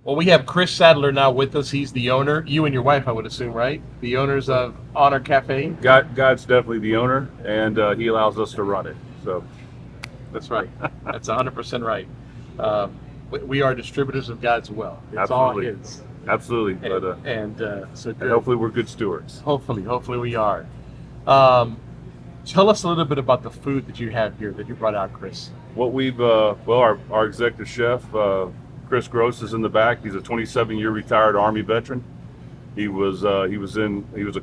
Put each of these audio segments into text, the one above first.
Well, we have Chris Sadler now with us. He's the owner. You and your wife, I would assume, right? The owners of Honor Cafe. God's definitely the owner, and he allows us to run it. So That's right. That's 100% right. We are distributors of God's will. It's absolutely, all His. absolutely. So And hopefully we're good stewards. hopefully we are. Tell us a little bit about the food that you have here that you brought out, Chris. What we've our executive chef Chris Gross is in the back. He's a 27-year retired Army veteran. He was a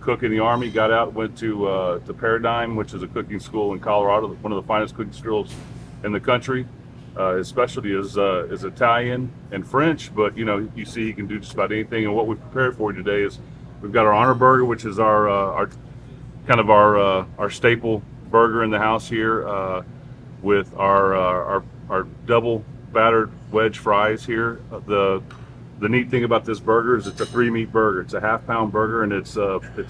cook in the Army. Got out, went to Paradigm, which is a cooking school in Colorado, one of the finest cooking schools in the country. His specialty is Italian and French, but you see he can do just about anything. And what we prepared for you today is we've got our Honor Burger, which is our staple burger in the house here, with our double battered wedge fries here. The neat thing about this burger is it's a 3-meat burger. It's a half-pound burger, and it's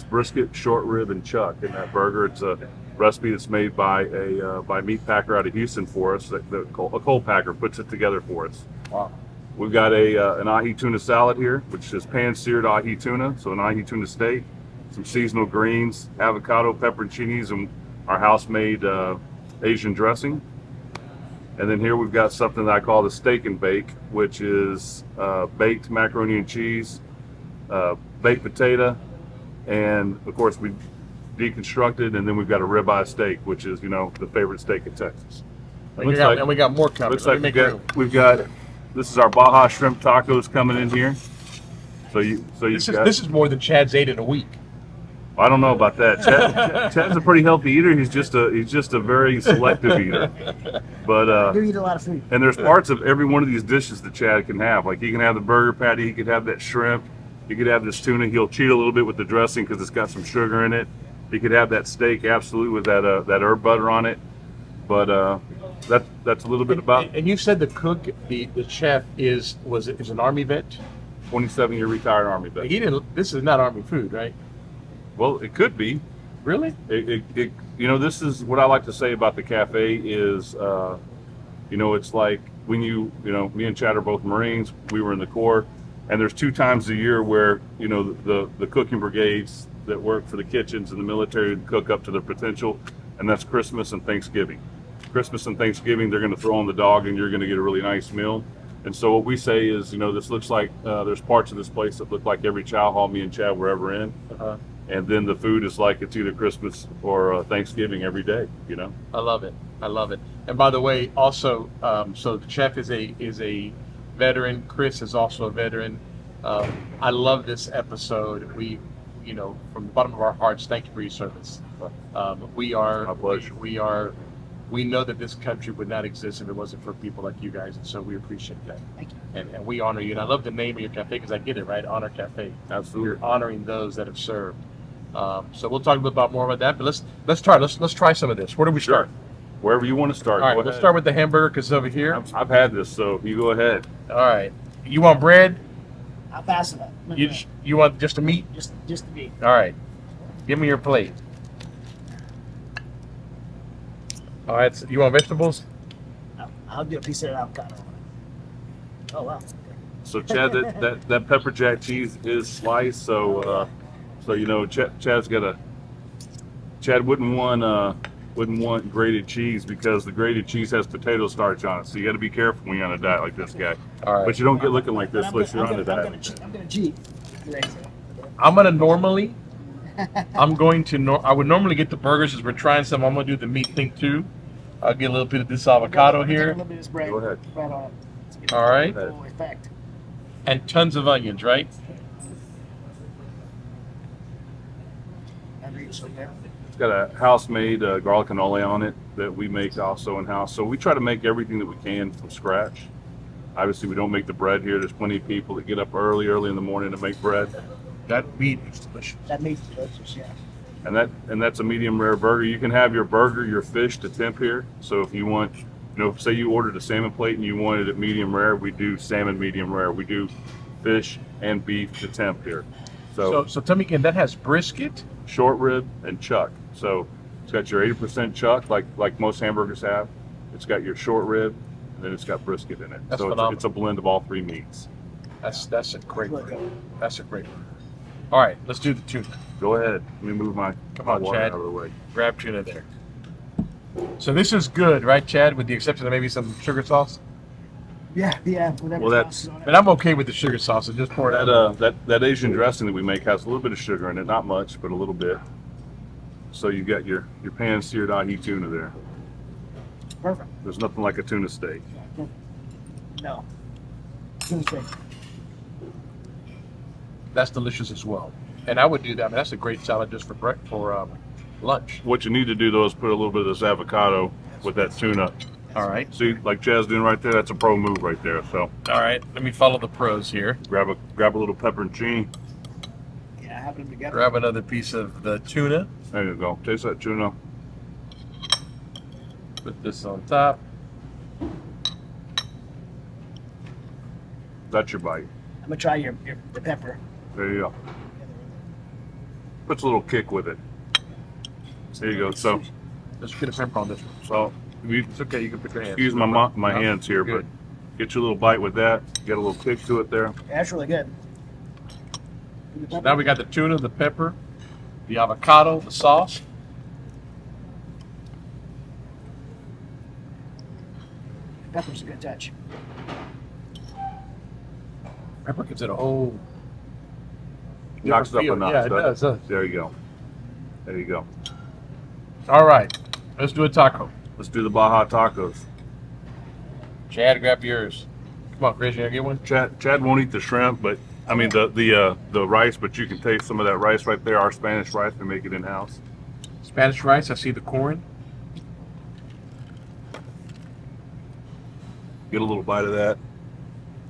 brisket, short rib, and chuck in that burger. It's a recipe that's made by a meat packer out of Houston for us. A coal packer puts it together for us. Wow. We've got an ahi tuna salad here, which is pan-seared ahi tuna, so an ahi tuna steak, some seasonal greens, avocado, pepperoncinis, and our house-made Asian dressing. And then here we've got something that I call the steak and bake, which is baked macaroni and cheese, baked potato, and of course we deconstructed, and then we've got a ribeye steak, which is the favorite steak in Texas. And we got more coming. Looks like we've got this is our Baja shrimp tacos coming in here. This is more than Chad's ate in a week. I don't know about that. Chad's a pretty healthy eater. He's just a very selective eater. But I do eat a lot of food. And there's parts of every one of these dishes that Chad can have. Like he can have the burger patty, he could have that shrimp, he could have this tuna. He'll cheat a little bit with the dressing because it's got some sugar in it. He could have that steak absolutely with that herb butter on it. But that's a little bit about. And you said the cook, the chef is an Army vet. 27-year retired Army vet. This is not Army food, right? Well, it could be. Really? This is what I like to say about the cafe is, it's like when me and Chad are both Marines. We were in the Corps, and there's 2 times a year where the cooking brigades that work for the kitchens in the military cook up to their potential, and that's Christmas and Thanksgiving. Christmas and Thanksgiving, they're going to throw on the dog, and you're going to get a really nice meal. And so what we say is, this looks like there's parts of this place that look like every chow hall me and Chad were ever in. Uh-huh. And then the food is like it's either Christmas or Thanksgiving every day, I love it. And by the way, also, so the chef is a veteran. Chris is also a veteran. I love this episode. We, from the bottom of our hearts, thank you for your service. My pleasure. We know that this country would not exist if it wasn't for people like you guys, and so we appreciate that. Thank you. And we honor you. And I love the name of your cafe because I get it, right? Honor Cafe. Absolutely. You're honoring those that have served. So we'll talk a little bit more about that, but let's try some of this. Where do we start? Wherever you want to start. All right, we'll start with the hamburger because over here. I've had this, so you go ahead. All right. You want bread? I'll pass it up. You want just a meat? Just the meat. All right. Give me your plate. All right. So you want vegetables? I'll do a piece of that avocado. Oh wow. So Chad, that pepper jack cheese is sliced, so Chad wouldn't want grated cheese because the grated cheese has potato starch on it. So you got to be careful when you're on a diet like this guy. All right. But you don't get looking like this unless you're on a diet. I'm gonna cheat. I would normally get the burgers as we're trying some. I'm gonna do the meat thing too. I'll get a little bit of this avocado here. A little bit of this bread. Go ahead. Bread on it. All right. Effect. And tons of onions, right? It's got a house-made garlic cannoli on it that we make also in-house. So we try to make everything that we can from scratch. Obviously, we don't make the bread here. There's plenty of people that get up early in the morning to make bread. That meat is delicious. That meat's delicious, yeah. And that's a medium rare burger. You can have your burger, your fish to temp here. So if you want, say you ordered a salmon plate and you wanted it medium rare, we do salmon medium rare. We do fish and beef to temp here. So tell me again, that has brisket, short rib, and chuck. So it's got your 80% chuck, like most hamburgers have. It's got your short rib, and then it's got brisket in it. That's so phenomenal. it's a blend of all 3 meats. That's a great one. That's a great one. All right, let's do the tuna. Go ahead. Let me move my Come my on, water Chad. out of the way. Grab tuna there. So this is good, right, Chad? With the exception of maybe some sugar sauce. Yeah, whatever Well, sauce is on it. But I'm okay with the sugar sauce. So just pour it out. That Asian dressing that we make has a little bit of sugar in it, not much, but a little bit. So you got your pan-seared ahi tuna there. Perfect. There's nothing like a tuna steak. No. Tuna steak. That's delicious as well. And I would do that. I mean, that's a great salad just for lunch. What you need to do though is put a little bit of this avocado with that tuna. All right. See, like Chad's doing right there, that's a pro move right there. So All right. Let me follow the pros here. grab a little pepperoncini. Yeah, have them together. Grab another piece of the tuna. There you go. Taste that tuna. Put this on top. That's your bite. I'm gonna try the pepper. There you go. Puts a little kick with it. There you go. So Let's get a pepper on this one. so you It's okay. You can put your hands. excuse my hands here, Good. but get you a little bite with that. Get a little kick to it there. Yeah, that's really good. So now we got the tuna, the pepper, the avocado, the sauce. Pepper's a good touch. Pepper gives it a whole Knocks it up a feel. notch. Yeah, it doesn't does. There you go. There you go. All right. Let's do a taco. Let's do the Baja tacos. Chad, grab yours. Come on, Chris, you gonna get one? Chad won't eat the shrimp, but I mean the rice, but you can taste some of that rice right there. Our Spanish rice, we make it in house. Spanish rice. I see the corn. Get a little bite of that.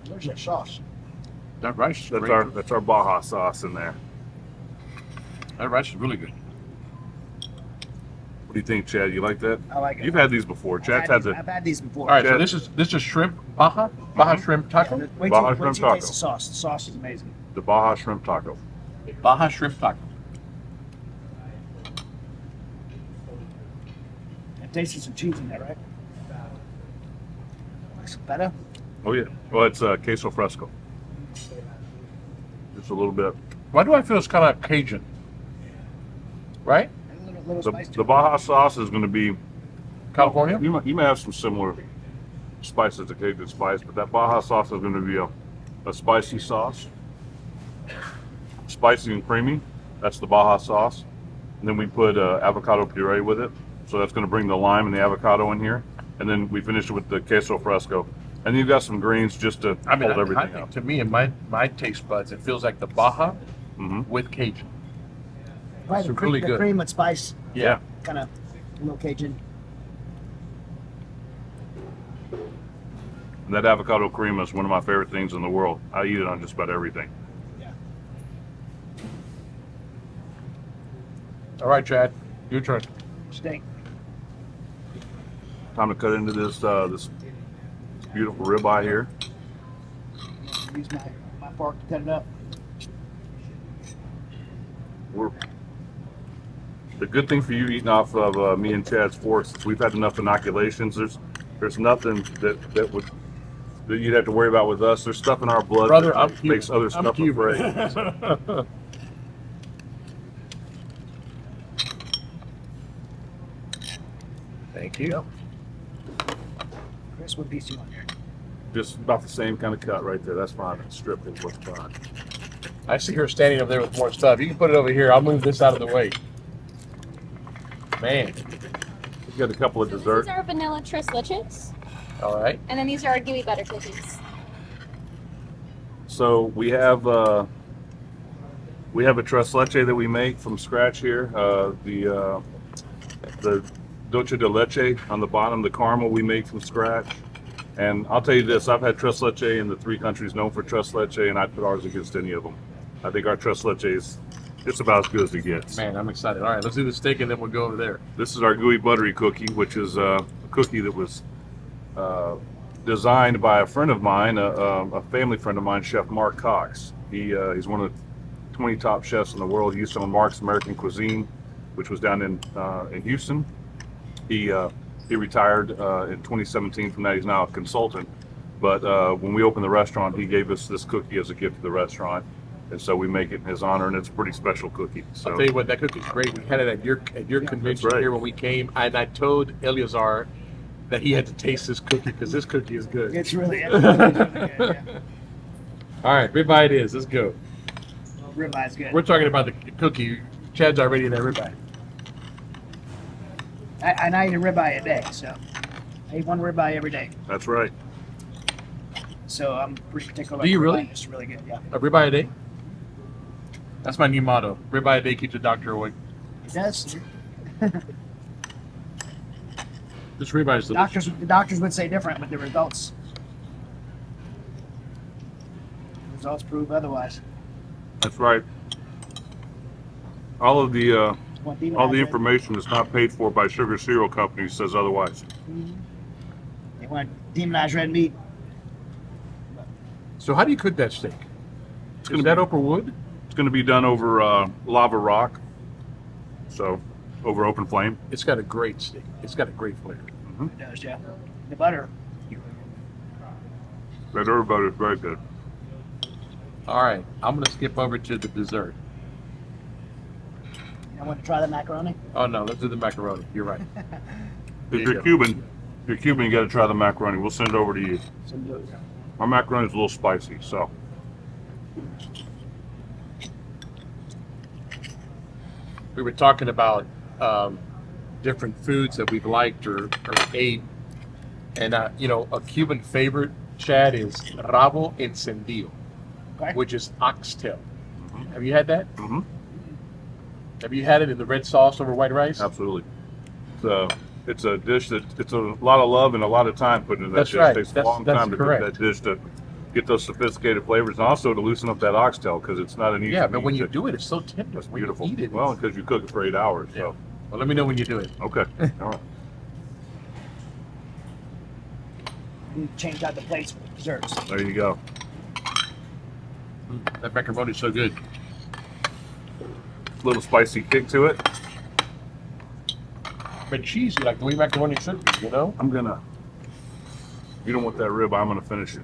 Where's that sauce? That rice is That's great. our Baja sauce in there. That rice is really good. What do you think, Chad? You like that? I like it. You've had these before. Chad's had the I've had these before. All right, so Chad- this is shrimp Baja shrimp taco. Wait Baja till shrimp you taco. taste the sauce. The sauce is amazing. Baja shrimp taco. Baja shrimp taco. I'm tasting some cheese in there, right? Like some feta. Oh yeah. Well, it's queso fresco. Just a little bit. Why do I feel it's kind of Cajun? Right? And a little The, spice to the it. Baja sauce is going to be. California? You may have some similar spices to Cajun spice, but that Baja sauce is going to be a spicy sauce. Spicy and creamy. That's the Baja sauce. And then we put avocado puree with it. So that's going to bring the lime and the avocado in here. And then we finish it with the queso fresco. And you've got some greens just to I mean, hold I everything think up. to me, in my taste buds, it feels like the Baja Hmm. with Cajun. Probably it's really the good. cream and spice, Yeah. kind of a little Cajun. And that avocado cream is one of my favorite things in the world. I eat it on just about everything. Yeah. All right, Chad, your turn. Steak. Time to cut into this this beautiful ribeye here. Use my fork to cut it up. The good thing for you eating off of me and Chad's forks is we've had enough inoculations. There's nothing that you'd have to worry about with us. There's stuff in our blood Brother, that I'm makes Cuban. other I'm stuff Cuban. afraid. Thank you. Chris, what piece do you want here? Just about the same kind of cut right there. That's fine. That strip is what's fine. I see her standing over there with more stuff. You can put it over here. I'll move this out of the way. Man. We've got a couple of These dessert. are vanilla tres leches, All right. and then these are our gooey butter cookies. So we have a tres leche that we make from scratch here. The dulce de leche on the bottom, the caramel we make from scratch. And I'll tell you this, I've had tres leche in the 3 countries known for tres leche, and I'd put ours against any of them. I think our tres leche is it's about as good as it gets. Man, I'm excited. All right, let's do the steak and then we'll go over there. This is our gooey buttery cookie, which is a cookie that was designed by a friend of mine, a family friend of mine, Chef Mark Cox. He's one of the 20 top chefs in the world. He used some of Mark's American Cuisine, which was down in Houston. He retired in 2017 from that. He's now a consultant. But when we opened the restaurant, he gave us this cookie as a gift to the restaurant, and so we make it in his honor, and it's a pretty special cookie. So I'll tell you what, that cookie's great. We had it at your convention right. here when we came, and I told Eleazar that he had to taste this cookie because this cookie is good. It's really good. Yeah. All right, ribeye it is. Let's go. Well, ribeye's good. We're talking about the cookie. Chad's already in that ribeye. I eat a ribeye a day, so I eat one ribeye every day. that's right. So I'm pretty particular. Do you about really? ribeye. It's really good. Yeah, A ribeye a day? That's my new motto. Ribeye a day keeps the doctor away. it does. This ribeye is delicious. The doctors would say different, but the results prove otherwise. That's right. All of the Want all the demonized information that's not paid for by sugar cereal companies says otherwise. They want demonized red meat. So how do you cook that steak? gonna Is that be- over wood? It's going to be done over lava rock, so over open flame. It's got a great steak. It's got a great flavor. It does, yeah. The butter. Red herb butter is very good. All right, I'm gonna skip over to the dessert. I want to try the macaroni. Oh no, let's do the macaroni. You're right. There If you you're go. Cuban, you got to try the macaroni. We'll send it over to you. Some good. Our macaroni is a little spicy, so We were talking about different foods that we've liked or ate, and a Cuban favorite, Chad, is rabo encendido, Okay. which is oxtail. Have you had that? mhm, Have you had it in the red sauce over white rice? absolutely. So it's a dish that it's a lot of love and a lot of time put into that That's dish. right. It takes a That's- long that's time to correct. cook that dish to get those sophisticated flavors, and also to loosen up that oxtail because it's not an easy. Yeah, but when meat you to- do it, it's so tender. it's When you beautiful. eat it, Well, it's- because you cook it for 8 hours. Yeah. So well, let me know when you do it. okay, all right. We changed out the plates for desserts. There you go. That macaroni's so good. Little spicy kick to it. But cheesy, like the way macaroni should be, you know? I'm gonna. You don't want that rib. I'm gonna finish it.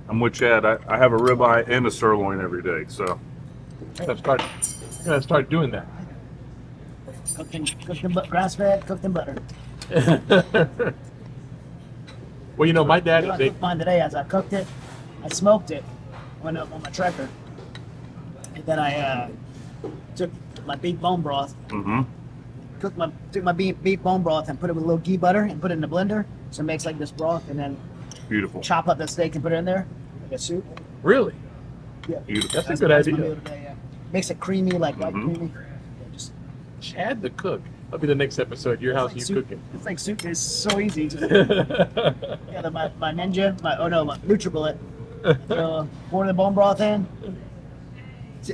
I'm with Chad. I have a ribeye and a sirloin every day. So I'm gonna start doing that. Cooked in grass fed, cooked in butter. Well, my dad I is a cooked mine today. As I cooked it, I smoked it, went up on my tracker, and then I took my beef bone broth, took my beef bone broth and put it with a little ghee butter and put it in the blender, so it makes like this broth, and then beautiful. chop up the steak and put it in there like a soup. really. Yeah, Beautiful. That's a good my idea. meal today, yeah. Makes it creamy, like white creamy. Yeah, just Chad the cook. That'll be the next episode. Your house, like you soup. cooking. It's like soup. It's so easy. Yeah, my ninja, my NutriBullet. So pour the bone broth in,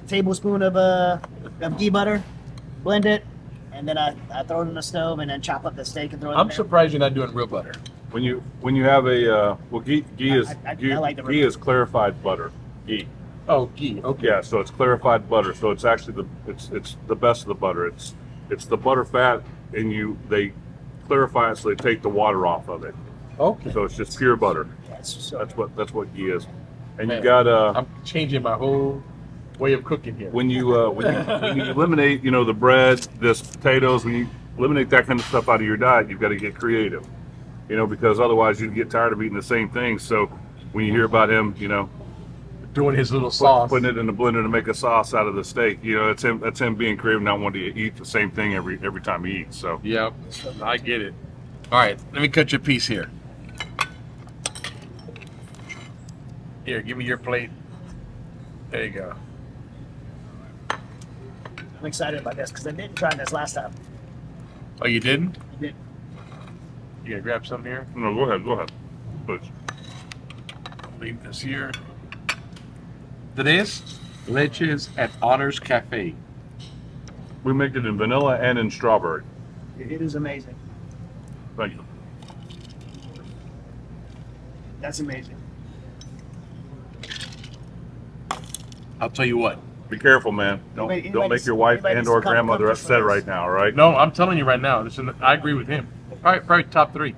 tablespoon of ghee butter, blend it, and then I throw it in the stove and then chop up the steak and throw it in I'm there. surprised you're not doing real butter. When you have a ghee is I ghee, like the ghee is clarified butter. Ghee. Oh, ghee. Okay. Yeah, so it's clarified butter. So it's actually it's the best of the butter. It's the butter fat, and they clarify it so they take the water off of it. Okay. So it's just pure butter. Yeah, it's so That's what ghee is. And Man, you got I'm changing my whole way of cooking here. when you eliminate the bread, this potatoes, when you eliminate that kind of stuff out of your diet, you've got to get creative. Because otherwise you get tired of eating the same things. So when you hear about him, Doing his little sauce. putting it in the blender to make a sauce out of the steak, that's him being creative, not wanting to eat the same thing every time he eats. So Yep. I get it. All right. Let me cut your piece here. Here, give me your plate. There you go. I'm excited about this because I didn't try this last time. Oh, you didn't? I did. You gonna grab some here? no, go ahead, please. Leave this here. Tres leches at Honors Cafe. We make it in vanilla and in strawberry. It is amazing. Thank you. That's amazing. I'll tell you what. Be careful, man. Don't Anybody make your wife anybody and or come grandmother cook for upset us? right now, all right? No, I'm telling you right now. Listen, I agree with him. right, probably top three.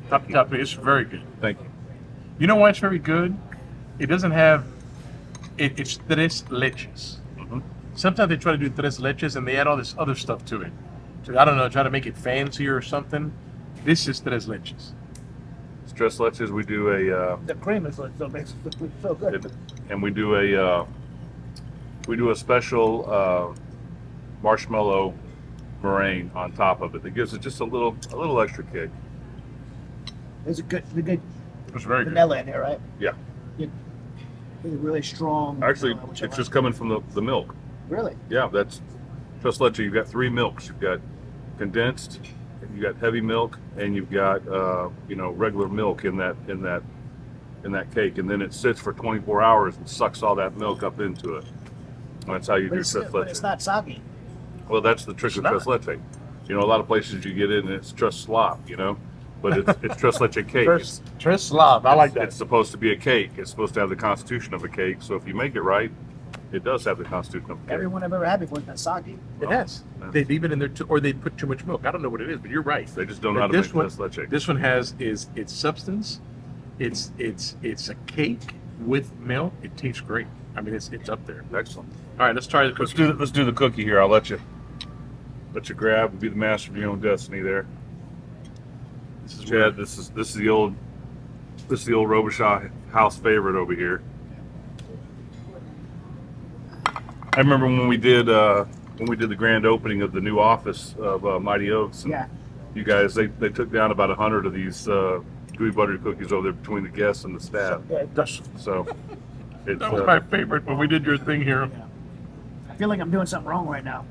Top three. It's very good. Thank you. You know why it's very good? It doesn't have. It's tres leches. Mhm. Sometimes they try to do tres leches and they add all this other stuff to it. So I don't know, try to make it fancier or something. This is tres leches. Stress leches, we do a The cream is what makes it so good. and we do a special marshmallow meringue on top of it that gives it just a little extra kick. There's a good It's very good. vanilla in there, right? Yeah. It's really strong. Actually, vanilla, which I it's like. just coming from the milk. Really. Yeah, that's Tres Leche. You've got 3 milks. You've got condensed, you got heavy milk, and you've got regular milk in that cake, and then it sits for 24 hours and sucks all that milk up into it. And that's how you do Tres But Leche. it's not soggy. Well, that's the trick It's of not. Tres Leche. A lot of places you get it and it's Tres Slop, but it's Tres Leche cake. Tres Slav. I like that. It's supposed to be a cake. It's supposed to have the constitution of a cake. So if you make it right, it does have the constitution of a cake. Everyone I've ever had before has been soggy. It has. They leave it in there, or they put too much milk. I don't know what it is, but you're right. They just don't know how But to this make one, Tres Leche. this one has its substance. It's a cake with milk. It tastes great. I mean, it's up there. Excellent. All right, let's try the cookie. Let's do the cookie here. I'll let you grab and be the master of your own destiny there. This is Chad, this is the old Robichaud house favorite over here. I remember when we did the grand opening of the new office of Mighty Oaks. And Yeah. You guys, they took down about 100 of these gooey buttery cookies over there between the guests and the staff. Yeah, So it's, That was my favorite when we did your thing here. yeah. I feel like I'm doing something wrong right now.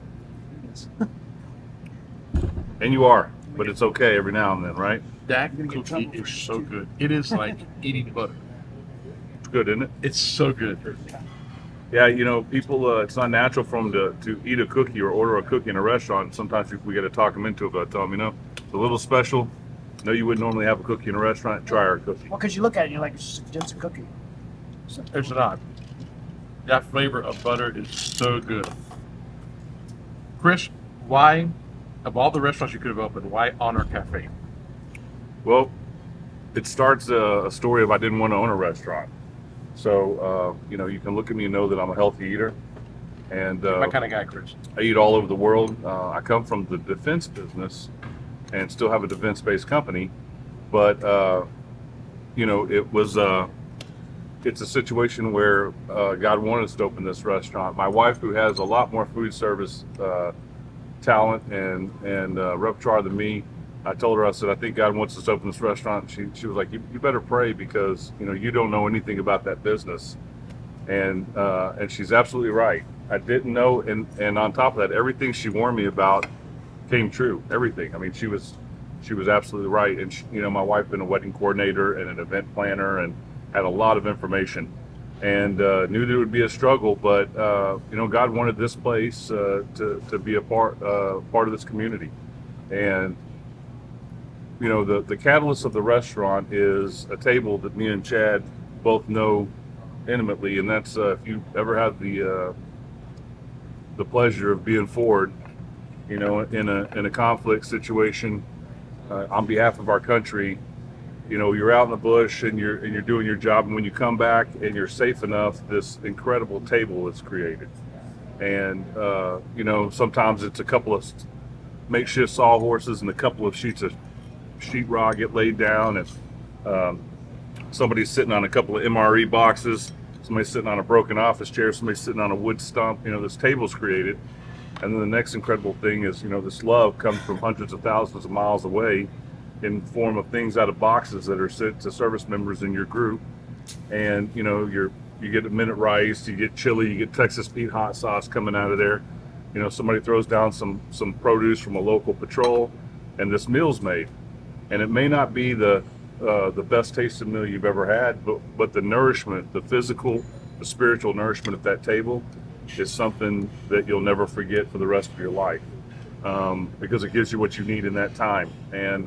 and you are, but it's okay every now and then, right? That You're gonna get cookie trouble is for so this, too. good. It is like eating butter. It's good, isn't it? It's so good. Yeah, people, it's not natural for them to eat a cookie or order a cookie in a restaurant. Sometimes we got to talk them into it, but I tell them, it's a little special. No, you wouldn't normally have a cookie in a restaurant. Try our cookie. Well, because you look at it and you're like, it's just a cookie. It's not. That flavor of butter is so good. Chris, why, of all the restaurants you could have opened, why Honor Cafe? Well, it starts a story of I didn't want to own a restaurant. So, you can look at me and know that I'm a healthy eater. And My kind of guy, Chris. I eat all over the world. I come from the defense business and still have a defense-based company. But, it's a situation where God wanted us to open this restaurant. My wife, who has a lot more food service talent and repertoire than me, I told her, I said, I think God wants us to open this restaurant. She was like, you better pray because, you don't know anything about that business. And she's absolutely right. I didn't know. And on top of that, everything she warned me about came true. Everything. I mean, she was absolutely right. And my wife been a wedding coordinator and an event planner and had a lot of information and knew that it would be a struggle, but God wanted this place to be a part of this community. And the catalyst of the restaurant is a table that me and Chad both know intimately, and that's if you ever have the pleasure of being forward, in a conflict situation on behalf of our country. You're out in the bush and you're doing your job, and when you come back and you're safe enough, this incredible table is created. And sometimes it's a couple of makeshift sawhorses and a couple of sheets of sheetrock get laid down, and somebody's sitting on a couple of MRE boxes, somebody's sitting on a broken office chair, somebody's sitting on a wood stump. This table's created. And then the next incredible thing is, this love comes from hundreds of thousands of miles away in form of things out of boxes that are sent to service members in your group. And you get a minute rice, you get chili, you get Texas Pete hot sauce coming out of there. Somebody throws down some produce from a local patrol, and this meal's made. And it may not be the best tasting meal you've ever had, but the nourishment, the physical, the spiritual nourishment at that table is something that you'll never forget for the rest of your life. Because it gives you what you need in that time. And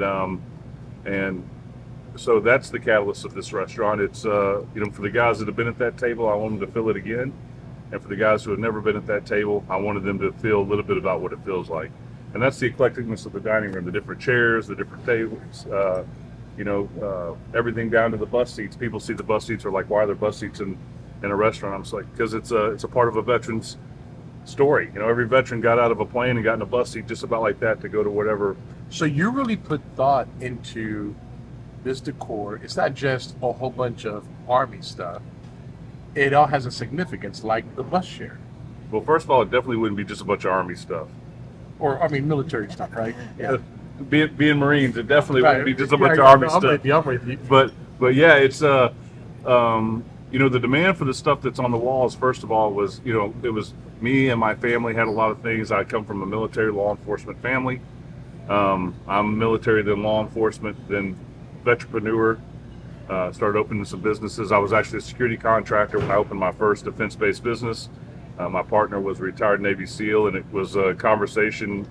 so that's the catalyst of this restaurant. It's, for the guys that have been at that table, I want them to feel it again. And for the guys who have never been at that table, I wanted them to feel a little bit about what it feels like. And that's the eclecticness of the dining room, the different chairs, the different tables, everything down to the bus seats. People see the bus seats are like, why are there bus seats in a restaurant? I'm just like, because it's a part of a veteran's story. Every veteran got out of a plane and got in a bus seat just about like that to go to whatever. So you really put thought into this decor. It's not just a whole bunch of Army stuff. It all has a significance, like the bus share. Well, first of all, it definitely wouldn't be just a bunch of Army stuff. Or, I mean, military stuff, right? Yeah. Being Marines, it definitely Right. wouldn't be just a bunch Yeah, of Army I'm stuff. with you, I'm with you. But yeah, it's the demand for the stuff that's on the walls. First of all, was it was me and my family had a lot of things. I come from a military law enforcement family. I'm military, then law enforcement, then veteranpreneur. Started opening some businesses. I was actually a security contractor when I opened my first defense-based business. My partner was a retired Navy SEAL, and it was a conversation,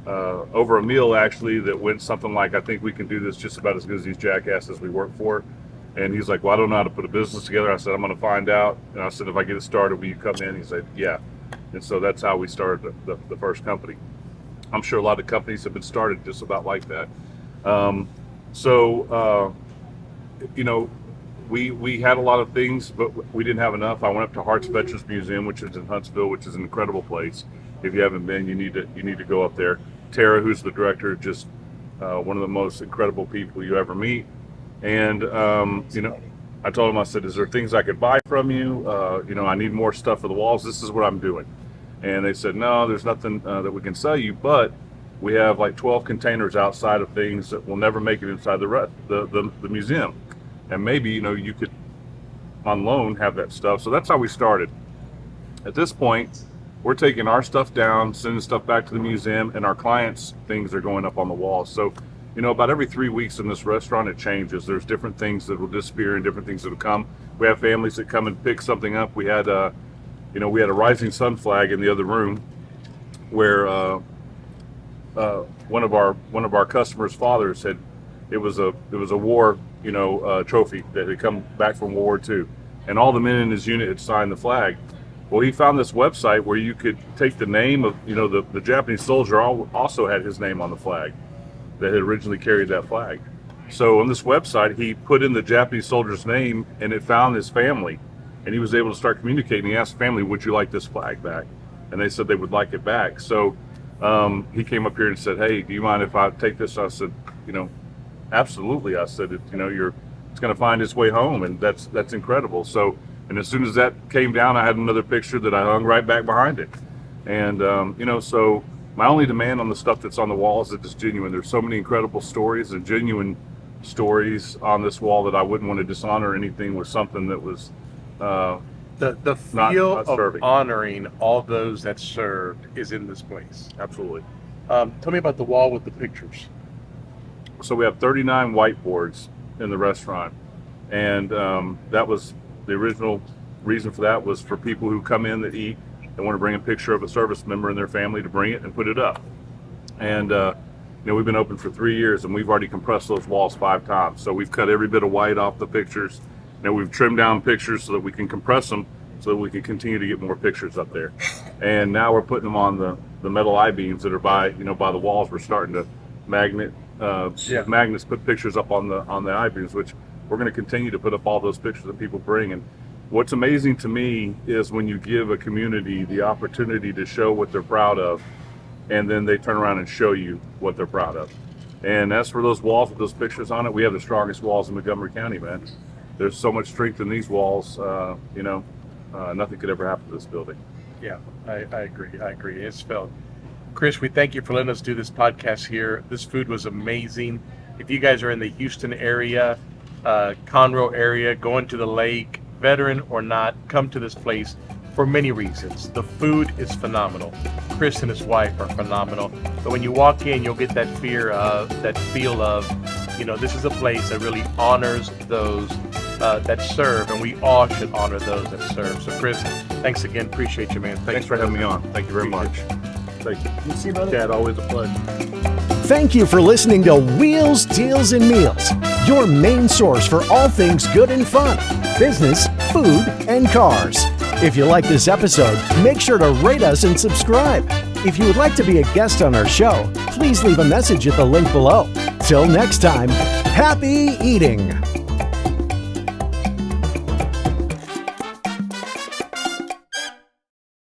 over a meal actually, that went something like, I think we can do this just about as good as these jackasses we work for. And he's like, well, I don't know how to put a business together. I said, I'm going to find out. And I said, if I get it started, will you come in? He said, yeah. And so that's how we started the first company. I'm sure a lot of companies have been started just about like that. We had a lot of things, but we didn't have enough. I went up to Hart's Veterans Museum, which is in Huntsville, which is an incredible place. If you haven't been, you need to go up there. Tara, who's the director, just one of the most incredible people you ever meet. And I told him, I said, is there things I could buy from you? I need more stuff for the walls. This is what I'm doing. And they said, no, there's nothing that we can sell you, but we have like 12 containers outside of things that will never make it inside the museum. And maybe, you could on loan have that stuff. So that's how we started. At this point, we're taking our stuff down, sending stuff back to the museum, and our clients' things are going up on the walls. So, about every 3 weeks in this restaurant, it changes. There's different things that will disappear and different things that will come. We have families that come and pick something up. We had a rising sun flag in the other room where one of our customers' fathers had, it was a war, trophy that had come back from World War II, and all the men in his unit had signed the flag. Well, he found this website where you could take the name of, the Japanese soldier also had his name on the flag that had originally carried that flag. So on this website, he put in the Japanese soldier's name, and it found his family, and he was able to start communicating. He asked the family, would you like this flag back? And they said they would like it back. So he came up here and said, hey, do you mind if I take this? I said, absolutely. I said, it's going to find its way home, and that's incredible. So, and as soon as that came down, I had another picture that I hung right back behind it. And, so my only demand on the stuff that's on the wall is that it's genuine. There's so many incredible stories and genuine stories on this wall that I wouldn't want to dishonor anything with something that was The not feel of serving. honoring all those that served is in this place. Absolutely. Tell me about the wall with the pictures. So we have 39 whiteboards in the restaurant, and that was the original reason for that, was for people who come in that eat and want to bring a picture of a service member and their family to bring it and put it up. And we've been open for 3 years, and we've already compressed those walls 5 times. So we've cut every bit of white off the pictures. We've trimmed down pictures so that we can compress them, so that we can continue to get more pictures up there. And now we're putting them on the metal I-beams that are by the walls. We're starting to magnets put pictures up on the I-beams, which we're going to continue to put up all those pictures that people bring. And what's amazing to me is when you give a community the opportunity to show what they're proud of, and then they turn around and show you what they're proud of. And as for those walls with those pictures on it, we have the strongest walls in Montgomery County, man. There's so much strength in these walls, nothing could ever happen to this building. Yeah, I agree. It's felt. Chris, we thank you for letting us do this podcast here. This food was amazing. If you guys are in the Houston area, Conroe area, going to the lake, veteran or not, come to this place for many reasons. The food is phenomenal. Chris and his wife are phenomenal. But when you walk in, you'll get that feel of, this is a place that really honors those that serve, and we all should honor those that serve. So Chris, thanks again. Appreciate you, man. Thanks for having me on. Thank you very much. Thank you. Good to see you, brother. Chad, always a pleasure. Thank you for listening to Wheels, Deals, and Meals, your main source for all things good and fun, business, food, and cars. If you like this episode, make sure to rate us and subscribe. If you would like to be a guest on our show, please leave a message at the link below. Till next time, happy eating!